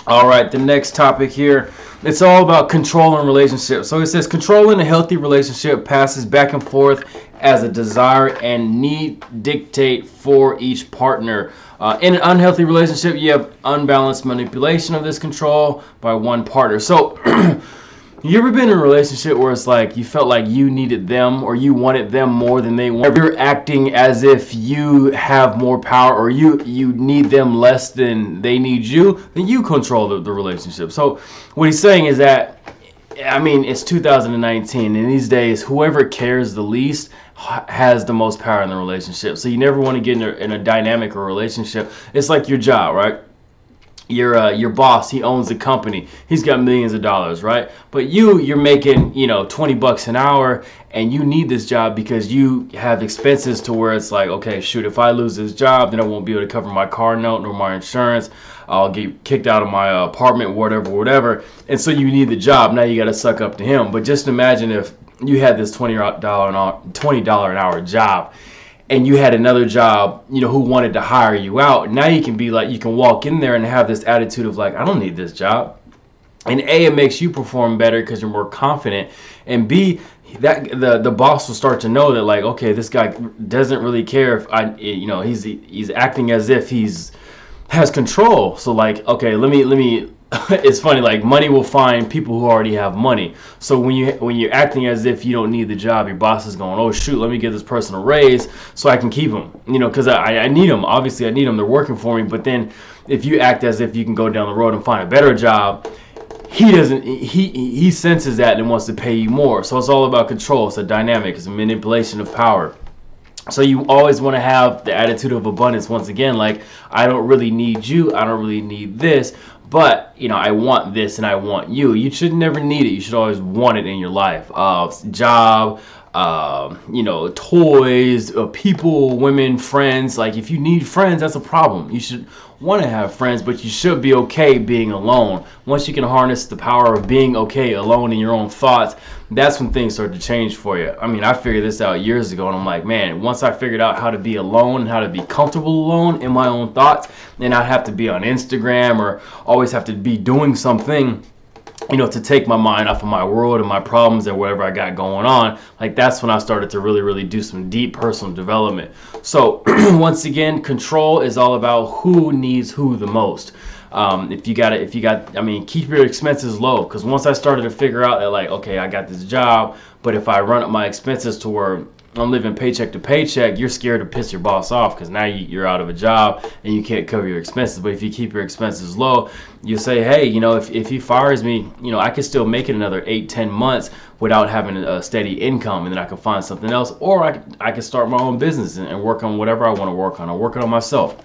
All right, the next topic here, it's all about controlling relationships. So it says controlling a healthy relationship passes back and forth as a desire and need dictate for each partner. In an unhealthy relationship, you have unbalanced manipulation of this control by one partner. So you ever been in a relationship where it's like you felt like you needed them or you wanted them more than they wanted? You're acting as if you have more power or you need them less than they need you, then you control the relationship. So what he's saying is that, I mean, it's 2019, and these days, whoever cares the least has the most power in the relationship. So you never want to get in a dynamic or relationship. It's like your job, right? Your boss, he owns the company, he's got millions of dollars, right? But you're making, 20 bucks an hour, and you need this job because you have expenses to where it's like, okay, shoot, if I lose this job, then I won't be able to cover my car note nor my insurance. I'll get kicked out of my apartment, whatever. And so you need the job. Now you got to suck up to him. But just imagine if you had this $20 an hour job, and you had another job, who wanted to hire you out. Now you can be like, you can walk in there and have this attitude of like, I don't need this job. And A, it makes you perform better because you're more confident. And B, that the boss will start to know that, like, okay, this guy doesn't really care if he's acting as if has control. So like, okay, let me it's funny, like money will find people who already have money. So when you're acting as if you don't need the job, your boss is going, oh shoot, let me give this person a raise so I can keep them, because I need them. Obviously I need them, they're working for me. But then if you act as if you can go down the road and find a better job, he senses that and wants to pay you more. So it's all about control. It's a dynamic, it's a manipulation of power. So you always want to have the attitude of abundance. Once again, like, I don't really need you, I don't really need this, but I want this and I want you. You should never need it. You should always want it in your life. Job, toys, people, women, friends. Like, if you need friends, that's a problem. You should want to have friends, but you should be okay being alone. Once you can harness the power of being okay alone in your own thoughts, that's when things start to change for you. I mean, I figured this out years ago, and I'm like, man, once I figured out how to be alone and how to be comfortable alone in my own thoughts, then I'd have to be on Instagram or always have to be doing something, to take my mind off of my world and my problems and whatever I got going on. Like, that's when I started to really do some deep personal development. So once again, control is all about who needs who the most. Keep your expenses low, because once I started to figure out that, like, okay, I got this job, but if I run up my expenses to where I'm living paycheck to paycheck, you're scared to piss your boss off because now you're out of a job and you can't cover your expenses. But if you keep your expenses low, you say, hey, if he fires me, I can still make it another 8-10 months without having a steady income, and then I can find something else, or I can start my own business and work on whatever I want to work on. I'm working on myself.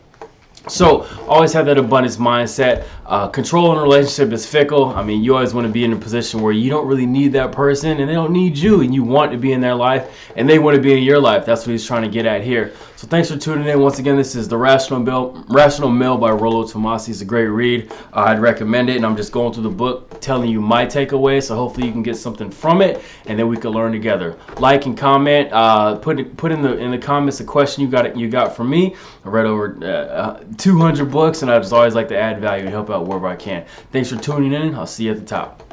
So always have that abundance mindset. Control in a relationship is fickle. I mean, you always want to be in a position where you don't really need that person and they don't need you, and you want to be in their life and they want to be in your life. That's what he's trying to get at here. So thanks for tuning in. Once again, this is The Rational Male by Rollo Tomassi. It's a great read. I'd recommend it, and I'm just going through the book telling you my takeaway, so hopefully you can get something from it, and then we can learn together. Like and comment. Put in the comments a question you got from me. I read over 200 books, and I just always like to add value and help out wherever I can. Thanks for tuning in. I'll see you at the top.